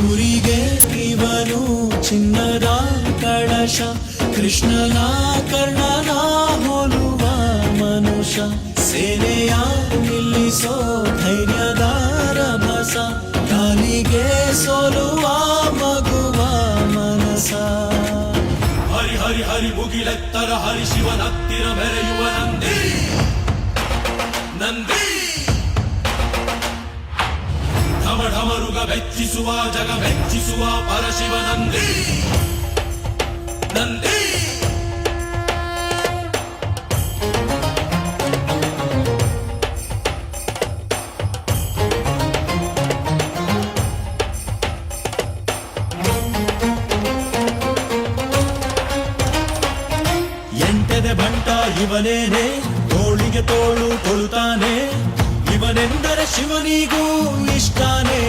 ಊರಿಗೆ ಇವನು ಚಿನ್ನದ ಕಳಶ, ಕೃಷ್ಣನ ಕರ್ಣನ ಹೋಲುವ ಮನುಷ್ಯ. ಸೇನೆಯ ನಿಲ್ಲಿಸೋ ಧೈರ್ಯದ ರಭಸ, ಕಾಲಿಗೆ ಸೋಲುವ ಮಗುವ ಮನಸ. ಹರಿ ಹರಿ ಹರಿ ಮುಗಿಲೆತ್ತರ ಹರಿ ಶಿವನತ್ತಿರ ಮೆರೆಯುವ ನಂದಿ ನಂದಿ. ಢಮ ಢಮರುಗ ಮೆಚ್ಚಿಸುವ ಜಗ ಮೆಚ್ಚಿಸುವ ಪರಶಿವ ನಂದಿ ನಂದಿ. ಎಂಟೆದೆ ಬಂಟ ಇವನೇನೆ, ತೋಳಿಗೆ ತೋಳು ಕೊಡುತ್ತಾನೆ, ಇವನೆಂದರೆ ಶಿವನಿಗೂ ಇಷ್ಟಾನೆ.